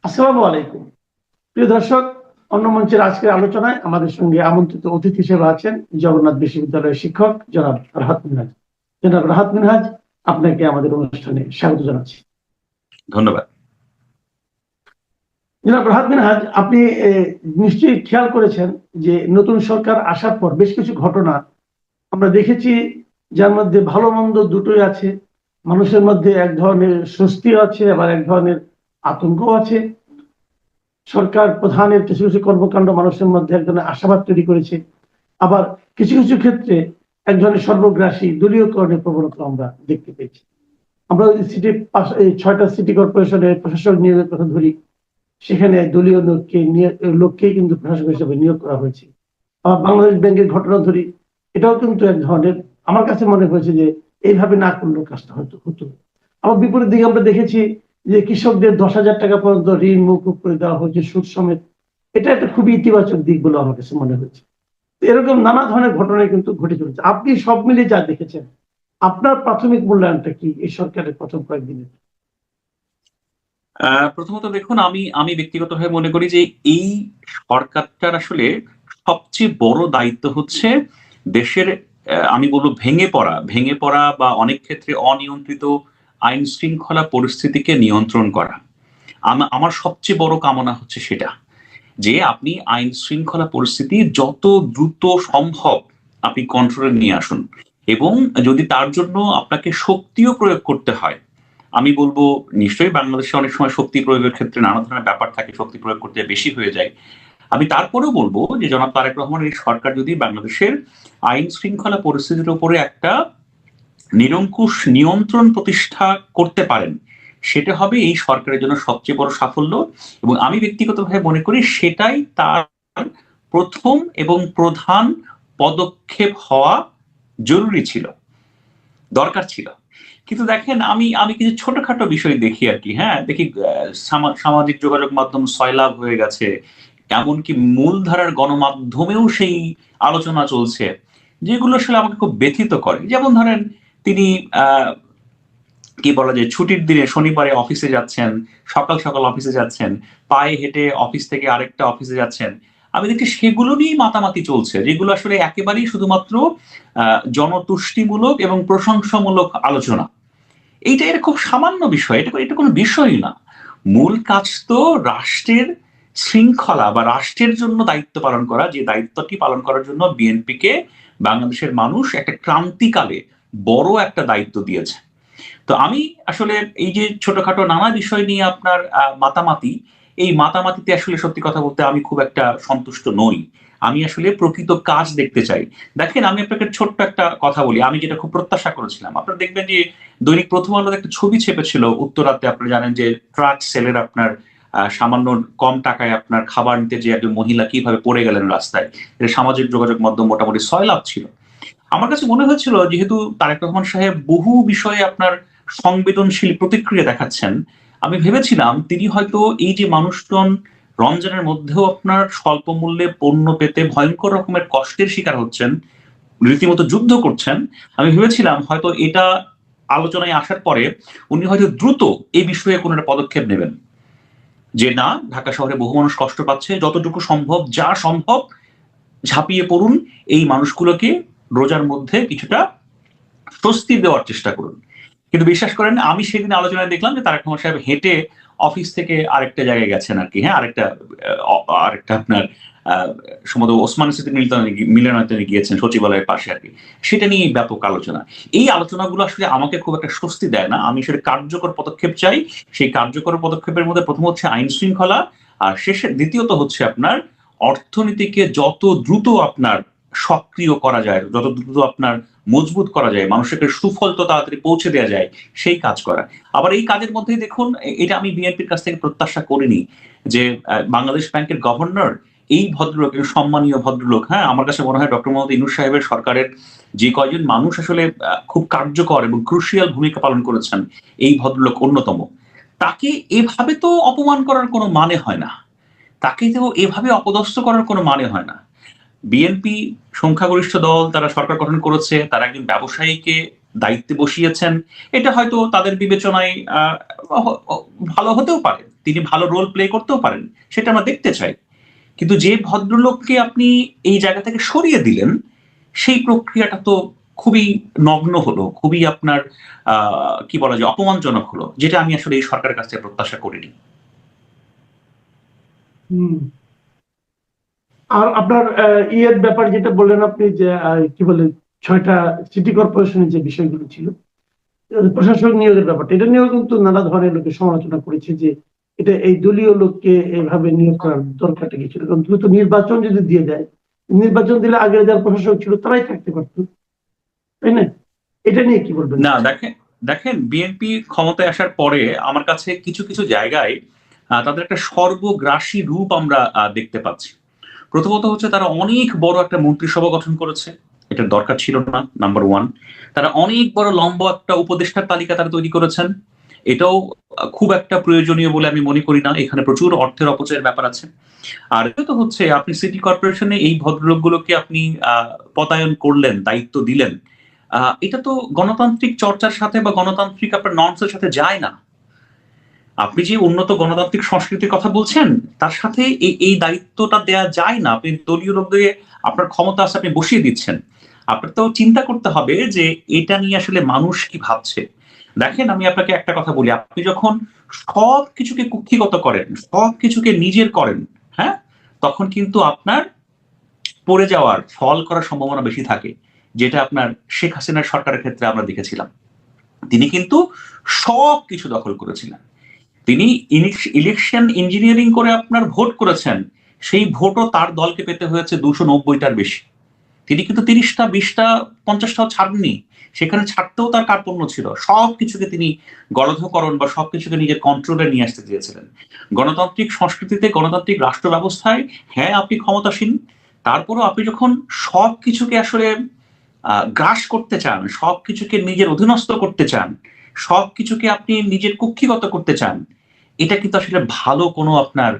আসসালামু আলাইকুম। প্রিয় দর্শক, অন্য মঞ্চের আজকের আলোচনায় আমাদের সঙ্গে আমন্ত্রিত অতিথি হিসেবে আছেন জগন্নাথ বিশ্ববিদ্যালয়ের শিক্ষক জনাব রাহাত মিনহাজ। জনাব রাহাত মিনহাজ, আপনাকে আমাদের অনুষ্ঠানে স্বাগত জানাচ্ছি। ধন্যবাদ। জনাব রাহাত মিনহাজ, আপনি নিশ্চয়ই খেয়াল করেছেন যে নতুন সরকার আসার পর বেশ কিছু ঘটনা আমরা দেখেছি, যার মধ্যে ভালো মন্দ দুটোই আছে। মানুষের মধ্যে এক ধরনের স্বস্তি আছে, আবার এক ধরনের আতঙ্ক আছে। সরকার প্রধানের কিছু কিছু কর্মকাণ্ড মানুষের মধ্যে এক ধরনের আশাবাদ তৈরি করেছে, আবার কিছু কিছু ক্ষেত্রে এক ধরনের সর্বগ্রাসী দলীয়করণের প্রবণতা আমরা দেখতে পেয়েছি। আমরা যদি এই 6টা সিটি কর্পোরেশনের প্রশাসক নিয়োগের কথা ধরি, সেখানে দলীয় লোককেই কিন্তু প্রশাসক হিসেবে নিয়োগ করা হয়েছে। আবার বাংলাদেশ ব্যাংকের ঘটনা ধরি, এটাও কিন্তু এক ধরনের, আমার কাছে মনে হয়েছে যে এইভাবে না করলেও কাজটা হয়তো হতো। আবার বিপরীত দিকে আমরা দেখেছি যে কৃষকদের 10,000 টাকা পর্যন্ত ঋণ মকুব করে দেওয়া হয়েছে, সুদ সমেত। এটা একটা খুবই ইতিবাচক দিক বলে আমার কাছে মনে হয়েছে। এরকম নানা ধরনের ঘটনা কিন্তু ঘটে চলেছে। আপনি সব মিলিয়ে যা দেখেছেন, আপনার প্রাথমিক মূল্যায়নটা কি এই সরকারের প্রথম কয়েকদিনের? প্রথমত দেখুন, আমি আমি ব্যক্তিগতভাবে মনে করি যে এই সরকারটার আসলে সবচেয়ে বড় দায়িত্ব হচ্ছে দেশের, আমি বলবো ভেঙে পড়া বা অনেক ক্ষেত্রে অনিয়ন্ত্রিত আইন শৃঙ্খলা পরিস্থিতিকে নিয়ন্ত্রণ করা। আমার সবচেয়ে বড় কামনা হচ্ছে সেটা, যে আপনি আইন শৃঙ্খলা পরিস্থিতি যত দ্রুত সম্ভব আপনি কন্ট্রোলে নিয়ে আসুন, এবং যদি তার জন্য আপনাকে শক্তিও প্রয়োগ করতে হয়, আমি বলবো নিশ্চয়ই বাংলাদেশে অনেক সময় শক্তি প্রয়োগের ক্ষেত্রে নানা ধরনের ব্যাপার থাকে, শক্তি প্রয়োগ করতে বেশি হয়ে যায়। আমি তারপরেও বলবো যে জনাব তারেক রহমানের এই সরকার যদি বাংলাদেশের আইন শৃঙ্খলা পরিস্থিতির উপরে একটা নিরঙ্কুশ নিয়ন্ত্রণ প্রতিষ্ঠা করতে পারেন, সেটা হবে এই সরকারের জন্য সবচেয়ে বড় সাফল্য। এবং আমি ব্যক্তিগতভাবে মনে করি সেটাই তার প্রথম এবং প্রধান পদক্ষেপ হওয়া জরুরি ছিল, দরকার ছিল। কিন্তু দেখেন, আমি আমি কিছু ছোটখাটো বিষয় দেখি আর কি, হ্যাঁ দেখি, সামাজিক যোগাযোগ মাধ্যম সয়লাভ হয়ে গেছে, এমনকি মূলধারার গণমাধ্যমেও সেই আলোচনা চলছে, যেগুলো আসলে আমাকে খুব ব্যথিত করে। যেমন ধরেন, তিনি কি বলা যায়, ছুটির দিনে শনিবারে অফিসে যাচ্ছেন, সকাল সকাল অফিসে যাচ্ছেন, পায়ে হেঁটে অফিস থেকে আরেকটা অফিসে যাচ্ছেন। আমি দেখছি সেগুলো নিয়েই মাতামাতি চলছে, যেগুলো আসলে একেবারেই শুধুমাত্র জনতুষ্টিমূলক এবং প্রশংসামূলক আলোচনা। এটা খুব সামান্য বিষয়, এটা কোনো বিষয়ই না। মূল কাজ তো রাষ্ট্রের শৃঙ্খলা বা রাষ্ট্রের জন্য দায়িত্ব পালন করা, যে দায়িত্বটি পালন করার জন্য বিএনপিকে বাংলাদেশের মানুষ একটা ক্রান্তিকালে বড় একটা দায়িত্ব দিয়েছে। তো আমি আসলে এই যে ছোটখাটো নানা বিষয় নিয়ে আপনার মাতামাতি, এই মাতামাতিতে আসলে সত্যি কথা বলতে আমি খুব একটা সন্তুষ্ট নই। আমি আসলে প্রকৃত কাজ দেখতে চাই। দেখেন, আমি আপনাকে ছোট্ট একটা কথা বলি, আমি যেটা খুব প্রত্যাশা করেছিলাম। আপনারা দেখবেন যে দৈনিক প্রথম আলোর একটা ছবি ছেপেছিল উত্তরাতে, আপনারা জানেন যে ট্রাক সেলের আপনার সামান্য কম টাকায় আপনার খাবার নিতে যে একজন মহিলা কিভাবে পড়ে গেলেন রাস্তায়। এটা সামাজিক যোগাযোগ মাধ্যম মোটামুটি সয়লাভ ছিল। আমার কাছে মনে হয়েছিল, যেহেতু তারেক রহমান সাহেব বহু বিষয়ে আপনার সংবেদনশীল প্রতিক্রিয়া দেখাচ্ছেন, আমি ভেবেছিলাম তিনি হয়তো এই যে মানুষজন রমজানের মধ্যেও আপনার স্বল্প মূল্যে পণ্য পেতে ভয়ঙ্কর রকমের কষ্টের শিকার হচ্ছেন, রীতিমতো যুদ্ধ করছেন, আমি ভেবেছিলাম হয়তো এটা আলোচনায় আসার পরে উনি হয়তো দ্রুত এই বিষয়ে কোনো একটা পদক্ষেপ নেবেন, যে না, ঢাকা শহরে বহু মানুষ কষ্ট পাচ্ছে, যতটুকু সম্ভব, যা সম্ভব ঝাঁপিয়ে পড়ুন, এই মানুষগুলোকে রোজার মধ্যে কিছুটা স্বস্তি দেওয়ার চেষ্টা করুন। কিন্তু বিশ্বাস করেন, আমি সেদিন আলোচনায় দেখলাম যে তারেক রহমান সাহেব হেঁটে অফিস থেকে আরেকটা জায়গায় গেছেন আর কি, হ্যাঁ আরেকটা আপনার সম্ভবত ওসমান স্মৃতি মিলনায়তনে গিয়েছেন, সচিবালয়ের পাশে আর কি। সেটা নিয়ে ব্যাপক আলোচনা। এই আলোচনাগুলো আসলে আমাকে খুব একটা স্বস্তি দেয় না। আমি সেটা কার্যকর পদক্ষেপ চাই। সেই কার্যকর পদক্ষেপের মধ্যে প্রথম হচ্ছে আইন শৃঙ্খলা, আর দ্বিতীয়ত হচ্ছে আপনার অর্থনীতিকে যত দ্রুত আপনার সক্রিয় করা যায়, যত দ্রুত আপনার মজবুত করা যায়, মানুষকে সুফল তো তাড়াতাড়ি পৌঁছে দেওয়া যায়, সেই কাজ করা। আবার এই কাজের মধ্যেই দেখুন, এটা আমি বিএনপির কাছ থেকে প্রত্যাশা করিনি, যে বাংলাদেশ ব্যাংকের গভর্নর এই ভদ্রলোক, সম্মানীয় ভদ্রলোক, হ্যাঁ আমার কাছে মনে হয় ডক্টর মোহাম্মদ ইউনূস সাহেবের সরকারের যে কয়জন মানুষ আসলে খুব কার্যকর এবং ক্রুশিয়াল ভূমিকা পালন করেছেন, এই ভদ্রলোক অন্যতম। তাকে এভাবে তো অপমান করার কোনো মানে হয় না, তাকে তো এভাবে অপদস্থ করার কোনো মানে হয় না। বিএনপি সংখ্যাগরিষ্ঠ দল, তারা সরকার গঠন করেছে, তারা একজন ব্যবসায়ীকে দায়িত্বে বসিয়েছেন। এটা হয়তো তাদের বিবেচনায় ভালো হতেও পারে, তিনি ভালো রোল প্লে করতেও পারেন, সেটা আমরা দেখতে চাই। কিন্তু যে ভদ্রলোককে আপনি এই জায়গা থেকে সরিয়ে দিলেন, সেই প্রক্রিয়াটা তো খুবই নগ্ন হলো, খুবই আপনার কি বলা যায়, অপমানজনক হলো, যেটা আমি আসলে এই সরকারের কাছ থেকে প্রত্যাশা করিনি। হুম। আর আপনার ইয়ের ব্যাপার যেটা বললেন আপনি, যে কি বলে 6টা সিটি কর্পোরেশনের যে বিষয়গুলো ছিল, প্রশাসক নিয়োগের ব্যাপারটা, এটা নিয়েও কিন্তু নানা ধরনের লোকে সমালোচনা করেছে যে এটা এই দলীয় লোককে এইভাবে নিয়োগ করার দরকারটা কি ছিল। কারণ দ্রুত নির্বাচন যদি দিয়ে দেয়, নির্বাচন দিলে আগে যারা প্রশাসক ছিল তারাই থাকতে পারতো, তাই না? এটা নিয়ে কি বলবেন? না, দেখেন দেখেন বিএনপি ক্ষমতায় আসার পরে আমার কাছে কিছু কিছু জায়গায় তাদের একটা সর্বগ্রাসী রূপ আমরা দেখতে পাচ্ছি। প্রথমত হচ্ছে তারা অনেক বড় একটা মন্ত্রিসভা গঠন করেছে, এটার দরকার ছিল না, নাম্বার ওয়ান। তারা অনেক বড় লম্বা একটা উপদেষ্টার তালিকা তারা তৈরি করেছেন, এটাও খুব একটা প্রয়োজনীয় বলে আমি মনে করি না, এখানে প্রচুর অর্থের অপচয়ের ব্যাপার আছে। আর এটা তো হচ্ছে আপনি সিটি কর্পোরেশনে এই ভদ্রলোকগুলোকে আপনি পতায়ন করলেন, দায়িত্ব দিলেন, এটা তো গণতান্ত্রিক চর্চার সাথে বা গণতান্ত্রিক আপনার নর্মসের সাথে যায় না। আপনি যে উন্নত গণতান্ত্রিক সংস্কৃতির কথা বলছেন, তার সাথে এই দায়িত্বটা দেয়া যায় না। আপনি দলীয় লোকদের, আপনার ক্ষমতা আছে, আপনি বসিয়ে দিচ্ছেন। আপনার তো চিন্তা করতে হবে যে এটা নিয়ে আসলে মানুষ কি ভাবছে। দেখেন, আমি আপনাকে একটা কথা বলি, আপনি যখন সব কিছুকে কুক্ষিগত করেন, সব কিছুকে নিজের করেন, হ্যাঁ, তখন কিন্তু আপনার পড়ে যাওয়ার, ফল করার সম্ভাবনা বেশি থাকে, যেটা আপনার শেখ হাসিনার সরকারের ক্ষেত্রে আমরা দেখেছিলাম। তিনি কিন্তু সব কিছু দখল করেছিলেন। তিনি ইলেকশন ইঞ্জিনিয়ারিং করে আপনার ভোট করেছেন, সেই ভোটও তার দলকে পেতে হয়েছে 290টার বেশি। তিনি কিন্তু 30টা, 20টা, 50টাও ছাড়েননি, সেখানে ছাড়তেও তার কার্পণ্য ছিল। সবকিছুকে তিনি গণধকরণ বা সবকিছুকে নিজের কন্ট্রোলে নিয়ে আসতে চেয়েছিলেন। গণতান্ত্রিক সংস্কৃতিতে, গণতান্ত্রিক রাষ্ট্র ব্যবস্থায় হ্যাঁ আপনি ক্ষমতাসীন, তারপরও আপনি যখন সবকিছুকে আসলে গ্রাস করতে চান, সবকিছুকে নিজের অধীনস্থ করতে চান, সবকিছুকে আপনি নিজের কুক্ষিগত করতে চান, এটা কিন্তু আসলে ভালো কোনো আপনার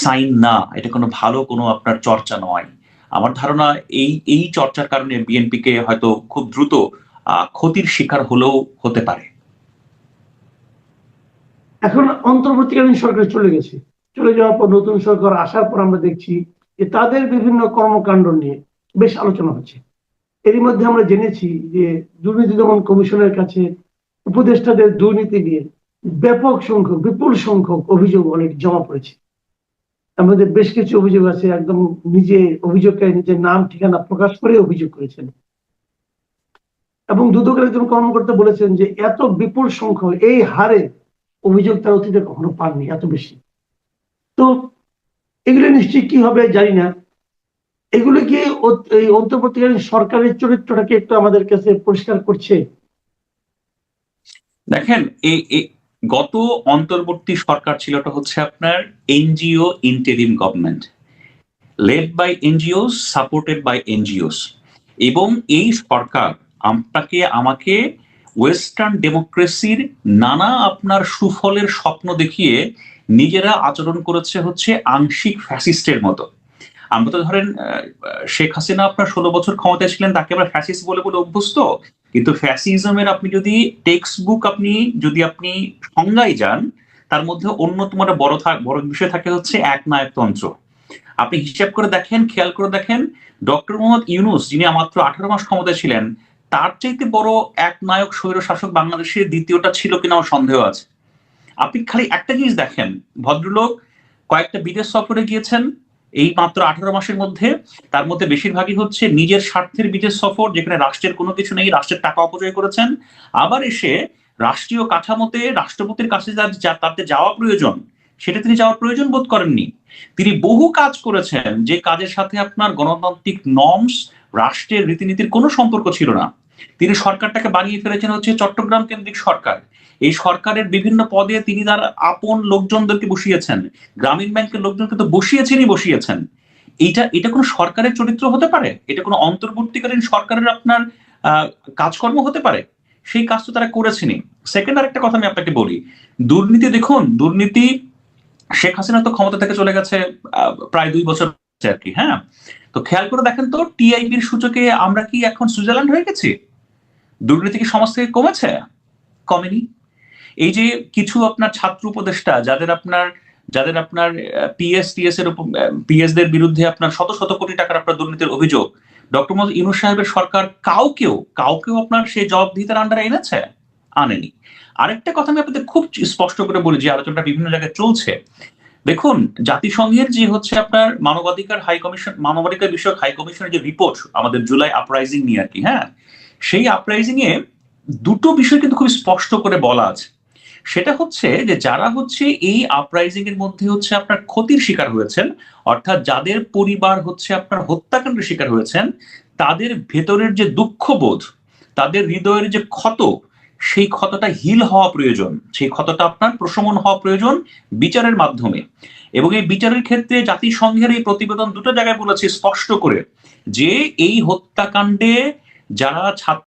সাইন না, এটা কোনো ভালো কোনো আপনার চর্চা নয়। আমার ধারণা এই এই চর্চার কারণে বিএনপিকে হয়তো খুব দ্রুত ক্ষতির শিকার হলেও হতে পারে। এখন অন্তর্বর্তীকালীন সরকার চলে গেছে, চলে যাওয়ার পর নতুন সরকার আসার পর আমরা দেখছি যে তাদের বিভিন্ন কর্মকাণ্ড নিয়ে বেশ আলোচনা হচ্ছে। এরই মধ্যে আমরা জেনেছি যে দুর্নীতি দমন কমিশনের কাছে উপদেষ্টাদের দুর্নীতি নিয়ে ব্যাপক সংখ্যক, বিপুল সংখ্যক অভিযোগ অনেক জমা পড়েছে। আমাদের বেশ কিছু অভিযোগ আছে, একদম নিজে অভিযোগকারী নিজের নাম ঠিকানা প্রকাশ করে অভিযোগ করেছেন, এবং দুদকের একজন কর্মকর্তা বলেছেন যে এত বিপুল সংখ্যক, এই হারে অভিযোগ তার অতীতে কখনো পাননি, এত বেশি। তো এগুলো নিশ্চয়ই কি হবে জানি না। এগুলো কি এই অন্তর্বর্তীকালীন সরকারের চরিত্রটাকে একটু আমাদের কাছে পরিষ্কার করছে? দেখেন, গত অন্তর্বর্তী সরকার ছিল, ওটা হচ্ছে আপনার NGO interim government, led by NGOs, supported by NGOs. এবং এই সরকার আপনাকে আমাকে ওয়েস্টার্ন ডেমোক্রেসির নানা আপনার সুফলের স্বপ্ন দেখিয়ে নিজেরা আচরণ করেছে হচ্ছে আংশিক ফ্যাসিস্টের মতো। আমরা তো ধরেন শেখ হাসিনা আপনার 16 বছর ক্ষমতায় ছিলেন, তাকে আমরা ফ্যাসিস্ট বলে বলে অভ্যস্ত। কিন্তু ফ্যাসিজমের আপনি যদি টেক্সট বুক আপনি সংজ্ঞায় যান, তার মধ্যে অন্যতম একটা বড় বিষয় থাকে হচ্ছে একনায়কতন্ত্র। আপনি হিসাব করে দেখেন, খেয়াল করে দেখেন, ডক্টর মোহাম্মদ ইউনূস যিনি মাত্র 18 মাস ক্ষমতায় ছিলেন, তার চাইতে বড় একনায়ক স্বৈর শাসক বাংলাদেশের দ্বিতীয়টা ছিল কিনা আমার সন্দেহ আছে। আপনি খালি একটা জিনিস দেখেন, ভদ্রলোক কয়েকটা বিদেশ সফরে গিয়েছেন এই মাত্র 18 মাসের মধ্যে, তার মধ্যে বেশিরভাগই হচ্ছে নিজের স্বার্থের বিদেশ সফর, যেখানে রাষ্ট্রের কোনো কিছু নেই, রাষ্ট্রের টাকা অপচয় করেছেন। আবার এসে রাষ্ট্রীয় কাঠামোতে রাষ্ট্রপতির কাছে তাতে যাওয়া প্রয়োজন, সেটা তিনি যাওয়ার প্রয়োজন বোধ করেননি। তিনি বহু কাজ করেছেন যে কাজের সাথে আপনার গণতান্ত্রিক নর্মস, রাষ্ট্রের রীতিনীতির কোনো সম্পর্ক ছিল না। তিনি সরকারটাকে বানিয়ে ফেলেছেন হচ্ছে চট্টগ্রাম কেন্দ্রিক সরকার। এই সরকারের বিভিন্ন পদে তিনি তার আপন লোকজনদেরকে বসিয়েছেন, গ্রামীণ ব্যাংকের লোকজনকে তো বসিয়েছেন। এটা কোনো সরকারের চরিত্র হতে পারে? এটা কোনো অন্তর্বর্তীকালীন সরকারের আপনার কাজকর্ম হতে পারে? সেই কাজ তো তারা করেছেনই। সেকেন্ড আরেকটা কথা আমি আপনাকে বলি, দুর্নীতি দেখুন, দুর্নীতি শেখ হাসিনা তো ক্ষমতা থেকে চলে গেছে প্রায় 2 বছর আর কি, হ্যাঁ। তো খেয়াল করে দেখেন তো, টিআইবির সূচকে আমরা কি এখন সুইজারল্যান্ড হয়ে গেছি? দুর্নীতি কি সমাজ থেকে কমেছে? কমেনি। এই যে কিছু আপনার ছাত্র উপদেষ্টা যাদের আপনার পিএস এর উপর পিএস দের বিরুদ্ধে আপনার শত শত কোটি টাকার আপনার দুর্নীতির অভিযোগ, ডক্টর মোহাম্মদ ইউনূস সাহেবের সরকার কাউকেও আপনার সেই জবাবদিহিতার আন্ডারে এনেছে? আনেনি। আরেকটা কথা আমি আপনাদের খুব স্পষ্ট করে বলি, যে আলোচনাটা বিভিন্ন জায়গায় চলছে। দেখুন, জাতিসংঘের যে হচ্ছে আপনার মানবাধিকার বিষয়ক হাই কমিশনের যে রিপোর্ট আমাদের জুলাই আপরাইজিং নিয়ে আর কি, হ্যাঁ, সেই আপরাইজিং এ দুটো বিষয় কিন্তু খুব স্পষ্ট করে বলা আছে। সেটা হচ্ছে যে যারা হচ্ছে এই আপরাইজিং এর মধ্যে হচ্ছে আপনার ক্ষতির শিকার হয়েছেন, অর্থাৎ যাদের পরিবার হচ্ছে আপনার হত্যাকাণ্ডের শিকার হয়েছেন, তাদের ভেতরের যে দুঃখবোধ, তাদের হৃদয়ের যে ক্ষত, সেই ক্ষতটা হিল হওয়া প্রয়োজন, সেই ক্ষতটা আপনার প্রশমন হওয়া প্রয়োজন বিচারের মাধ্যমে। এবং এই বিচারের ক্ষেত্রে জাতিসংঘের এই প্রতিবেদন দুটো জায়গায় বলেছে স্পষ্ট করে যে এই হত্যাকাণ্ডে যারা ছাত্র